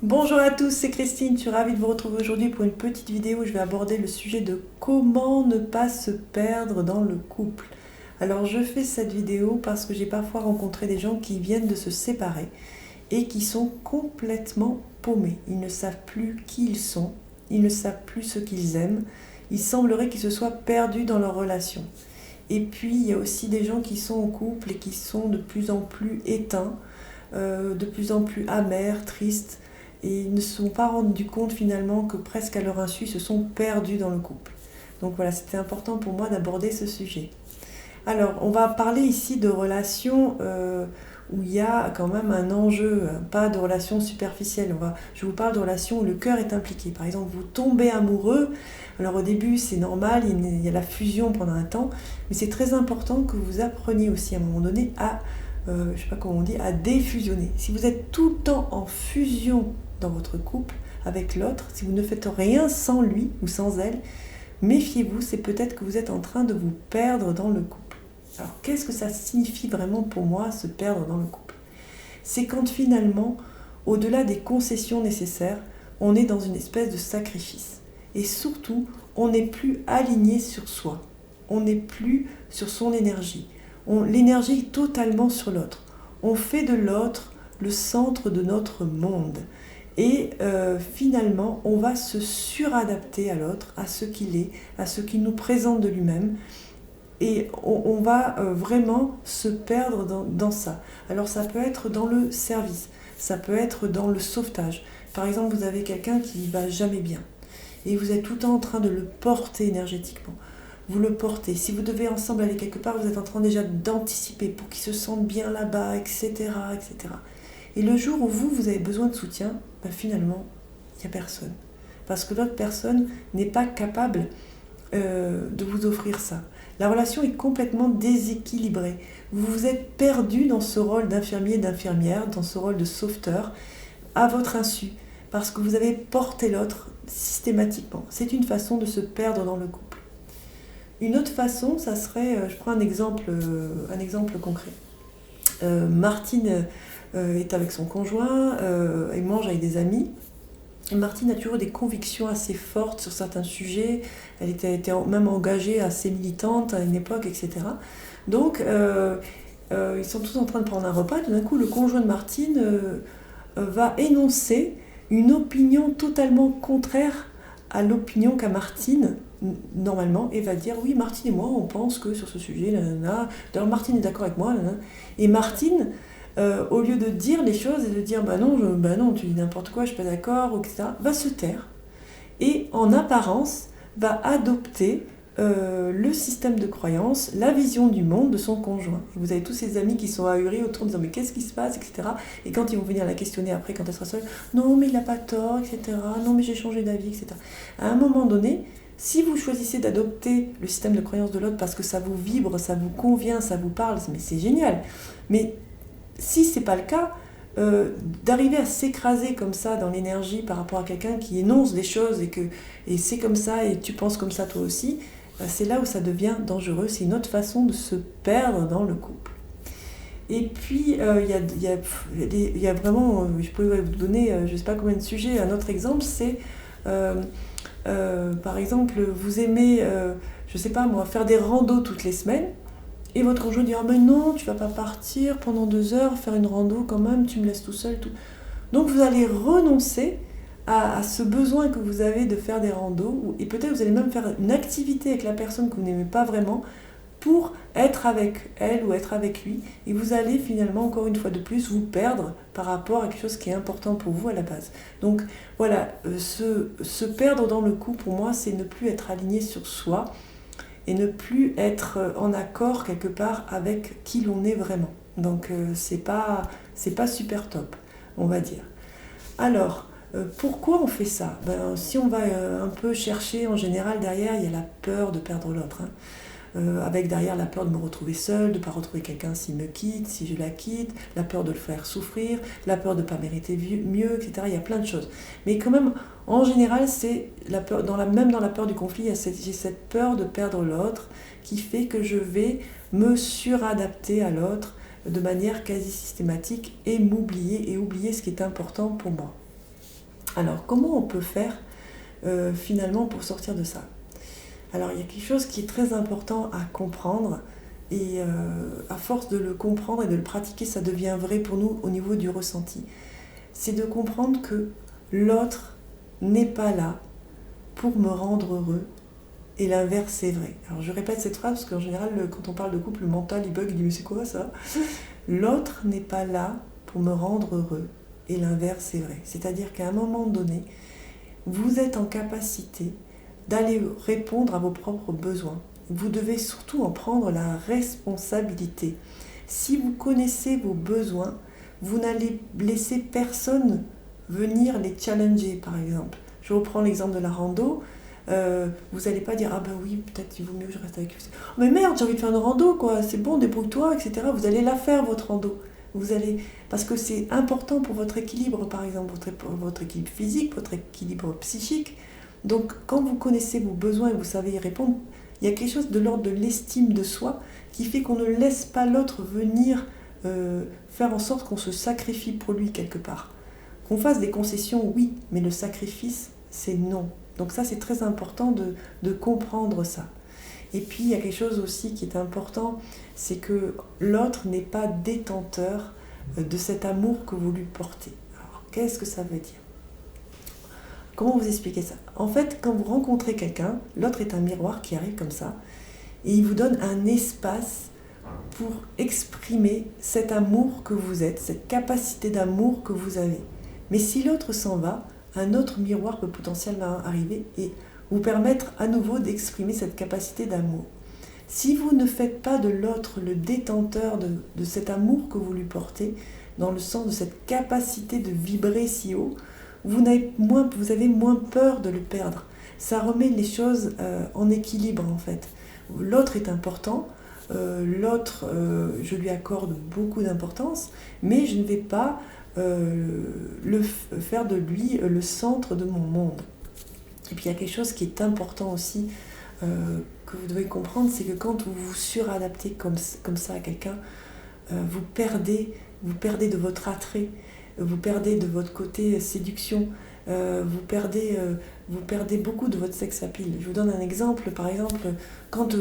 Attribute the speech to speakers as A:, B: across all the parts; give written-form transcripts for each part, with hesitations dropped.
A: Bonjour à tous, c'est Christine, je suis ravie de vous retrouver aujourd'hui pour une petite vidéo où je vais aborder le sujet de comment ne pas se perdre dans le couple. Alors je fais cette vidéo parce que j'ai parfois rencontré des gens qui viennent de se séparer et qui sont complètement paumés. Ils ne savent plus qui ils sont, ils ne savent plus ce qu'ils aiment, il semblerait qu'ils se soient perdus dans leur relation. Et puis il y a aussi des gens qui sont en couple et qui sont de plus en plus éteints, de plus en plus amers, tristes, et ils ne se sont pas rendus compte finalement que presque à leur insu, ils se sont perdus dans le couple. Donc voilà, c'était important pour moi d'aborder ce sujet. Alors, on va parler ici de relations où il y a quand même un enjeu, pas de relations superficielles. Je vous parle de relations où le cœur est impliqué. Par exemple, vous tombez amoureux. Alors au début, c'est normal, il y a la fusion pendant un temps, mais c'est très important que vous appreniez aussi à un moment donné à, je sais pas comment on dit, à défusionner. Si vous êtes tout le temps en fusion dans votre couple avec l'autre, si vous ne faites rien sans lui ou sans elle, méfiez-vous, c'est peut-être que vous êtes en train de vous perdre dans le couple. Alors, qu'est-ce que ça signifie vraiment pour moi, se perdre dans le couple? C'est quand finalement, au-delà des concessions nécessaires, on est dans une espèce de sacrifice. Et surtout, on n'est plus aligné sur soi. On n'est plus sur son énergie. L'énergie est totalement sur l'autre. On fait de l'autre le centre de notre monde. Et finalement, on va se suradapter à l'autre, à ce qu'il est, à ce qu'il nous présente de lui-même. Et on va vraiment se perdre dans ça. Alors ça peut être dans le service, ça peut être dans le sauvetage. Par exemple, vous avez quelqu'un qui va jamais bien. Et vous êtes tout le temps en train de le porter énergétiquement. Vous le portez. Si vous devez ensemble aller quelque part, vous êtes en train déjà d'anticiper pour qu'il se sente bien là-bas, etc., etc. Et le jour où vous avez besoin de soutien, finalement, il n'y a personne. Parce que l'autre personne n'est pas capable de vous offrir ça. La relation est complètement déséquilibrée. Vous vous êtes perdu dans ce rôle d'infirmier, d'infirmière, dans ce rôle de sauveteur, à votre insu, parce que vous avez porté l'autre systématiquement. C'est une façon de se perdre dans le couple. Une autre façon, ça serait, je prends un exemple concret. Martine est avec son conjoint, il mange avec des amis. Et Martine a toujours des convictions assez fortes sur certains sujets. Elle était même engagée, assez militante à une époque, etc. Donc, ils sont tous en train de prendre un repas. Tout d'un coup, le conjoint de Martine va énoncer une opinion totalement contraire à l'opinion qu'a Martine normalement, et va dire oui, Martine et moi on pense que sur ce sujet, nanana. D'ailleurs Martine est d'accord avec moi, nanana. Et Martine, au lieu de dire les choses et de dire bah non, tu dis n'importe quoi, je suis pas d'accord, etc., va se taire et en apparence va adopter le système de croyance, la vision du monde de son conjoint. Et vous avez tous ces amis qui sont ahuris autour en disant mais qu'est-ce qui se passe, etc. Et quand ils vont venir la questionner après, quand elle sera seule, non mais il n'a pas tort, etc. Non mais j'ai changé d'avis, etc. À un moment donné, si vous choisissez d'adopter le système de croyance de l'autre parce que ça vous vibre, ça vous convient, ça vous parle, mais c'est génial. Mais si ce n'est pas le cas, d'arriver à s'écraser comme ça dans l'énergie par rapport à quelqu'un qui énonce des choses et c'est comme ça et tu penses comme ça toi aussi, c'est là où ça devient dangereux. C'est une autre façon de se perdre dans le couple. Et puis, il y a vraiment, je pourrais vous donner, je ne sais pas combien de sujets. Un autre exemple, c'est, par exemple, vous aimez, je ne sais pas moi, faire des randos toutes les semaines. Et votre conjoint dit « Ah ben non, tu vas pas partir pendant 2 heures, faire une rando quand même, tu me laisses tout seul. » tout. Donc vous allez renoncer à ce besoin que vous avez de faire des randos, et peut-être vous allez même faire une activité avec la personne que vous n'aimez pas vraiment pour être avec elle ou être avec lui. Et vous allez finalement, encore une fois de plus, vous perdre par rapport à quelque chose qui est important pour vous à la base. Donc voilà, se perdre dans le coup, pour moi, c'est ne plus être aligné sur soi, et ne plus être en accord quelque part avec qui l'on est vraiment. Donc c'est pas super top, on va dire. Alors, pourquoi on fait ça? Si on va un peu chercher, en général, derrière, il y a la peur de perdre l'autre. Avec derrière la peur de me retrouver seule, de ne pas retrouver quelqu'un s'il me quitte, si je la quitte, la peur de le faire souffrir, la peur de ne pas mériter mieux, etc. Il y a plein de choses. Mais quand même, en général, c'est la peur, même dans la peur du conflit, j'ai cette peur de perdre l'autre qui fait que je vais me suradapter à l'autre de manière quasi systématique et m'oublier et oublier ce qui est important pour moi. Alors, comment on peut faire finalement pour sortir de ça? Alors, il y a quelque chose qui est très important à comprendre, et à force de le comprendre et de le pratiquer, ça devient vrai pour nous au niveau du ressenti. C'est de comprendre que l'autre n'est pas là pour me rendre heureux, et l'inverse c'est vrai. Alors je répète cette phrase parce qu'en général, quand on parle de couple, le mental il bug, il dit mais c'est quoi ça? L'autre n'est pas là pour me rendre heureux, et l'inverse c'est vrai. C'est-à-dire qu'à un moment donné, vous êtes en capacité d'aller répondre à vos propres besoins. Vous devez surtout en prendre la responsabilité. Si vous connaissez vos besoins, vous n'allez laisser personne venir les challenger, par exemple. Je reprends l'exemple de la rando. Vous n'allez pas dire « Ah ben oui, peut-être il vaut mieux que je reste avec lui. » « Mais merde, j'ai envie de faire une rando, quoi. C'est bon, débrouille-toi, etc. » Vous allez la faire, votre rando. Parce que c'est important pour votre équilibre, par exemple, votre équilibre physique, votre équilibre psychique. Donc, quand vous connaissez vos besoins et vous savez y répondre, il y a quelque chose de l'ordre de l'estime de soi qui fait qu'on ne laisse pas l'autre venir faire en sorte qu'on se sacrifie pour lui quelque part. Qu'on fasse des concessions, oui, mais le sacrifice, c'est non. Donc ça, c'est très important de comprendre ça. Et puis, il y a quelque chose aussi qui est important, c'est que l'autre n'est pas détenteur de cet amour que vous lui portez. Alors, qu'est-ce que ça veut dire? Comment vous expliquer ça? En fait, quand vous rencontrez quelqu'un, l'autre est un miroir qui arrive comme ça, et il vous donne un espace pour exprimer cet amour que vous êtes, cette capacité d'amour que vous avez. Mais si l'autre s'en va, un autre miroir peut potentiellement arriver et vous permettre à nouveau d'exprimer cette capacité d'amour. Si vous ne faites pas de l'autre le détenteur de cet amour que vous lui portez, dans le sens de cette capacité de vibrer si haut, vous avez moins peur de le perdre. Ça remet les choses en équilibre en fait. L'autre est important, l'autre, je lui accorde beaucoup d'importance, mais je ne vais pas faire de lui le centre de mon monde. Et puis il y a quelque chose qui est important aussi que vous devez comprendre, c'est que quand vous vous suradaptez comme ça à quelqu'un, vous perdez de votre attrait, vous perdez de votre côté séduction, vous perdez beaucoup de votre sex appeal. Je vous donne un exemple. Par exemple, quand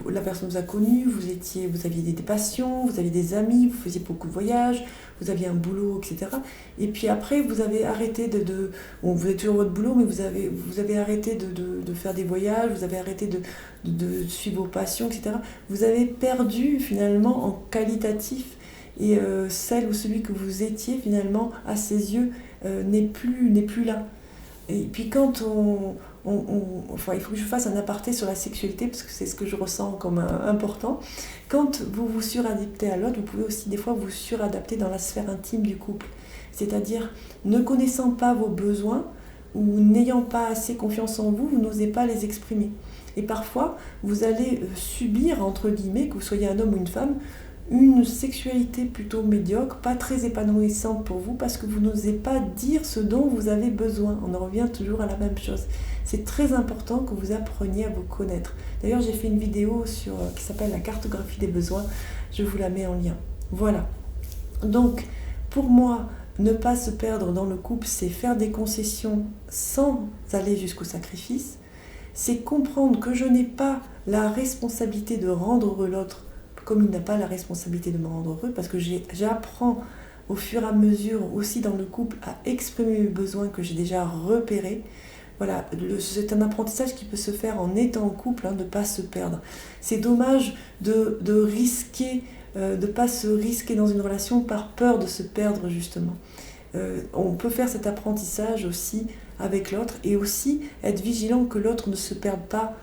A: la personne vous a connu, vous aviez des passions, vous aviez des amis, vous faisiez beaucoup de voyages, vous aviez un boulot, etc. Et puis après, vous avez arrêté vous êtes toujours votre boulot, mais vous avez arrêté de faire des voyages, vous avez arrêté de suivre vos passions, etc. Vous avez perdu finalement en qualitatif, et celle ou celui que vous étiez finalement à ses yeux n'est plus là. Et puis quand il faut que je fasse un aparté sur la sexualité parce que c'est ce que je ressens comme important. Quand vous vous suradaptez à l'autre, vous pouvez aussi des fois vous suradapter dans la sphère intime du couple. C'est-à-dire, ne connaissant pas vos besoins ou n'ayant pas assez confiance en vous, vous n'osez pas les exprimer. Et parfois, vous allez subir, entre guillemets, que vous soyez un homme ou une femme, une sexualité plutôt médiocre, pas très épanouissante pour vous, parce que vous n'osez pas dire ce dont vous avez besoin. On en revient toujours à la même chose. C'est très important que vous appreniez à vous connaître. D'ailleurs, j'ai fait une vidéo qui s'appelle la cartographie des besoins. Je vous la mets en lien. Voilà. Donc, pour moi, ne pas se perdre dans le couple, c'est faire des concessions sans aller jusqu'au sacrifice. C'est comprendre que je n'ai pas la responsabilité de rendre heureux l'autre, comme il n'a pas la responsabilité de me rendre heureux, parce que j'apprends au fur et à mesure aussi dans le couple à exprimer mes besoins que j'ai déjà repérés. Voilà, c'est un apprentissage qui peut se faire en étant en couple, de ne pas se perdre. C'est dommage de risquer, de ne pas se risquer dans une relation par peur de se perdre justement. On peut faire cet apprentissage aussi avec l'autre et aussi être vigilant que l'autre ne se perde pas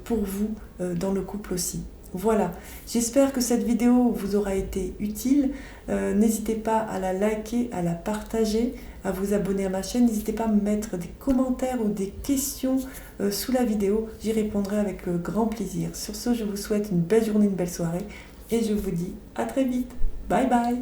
A: pour vous dans le couple aussi. Voilà, j'espère que cette vidéo vous aura été utile. N'hésitez pas à la liker, à la partager, à vous abonner à ma chaîne. N'hésitez pas à me mettre des commentaires ou des questions sous la vidéo. J'y répondrai avec grand plaisir. Sur ce, je vous souhaite une belle journée, une belle soirée et je vous dis à très vite. Bye bye.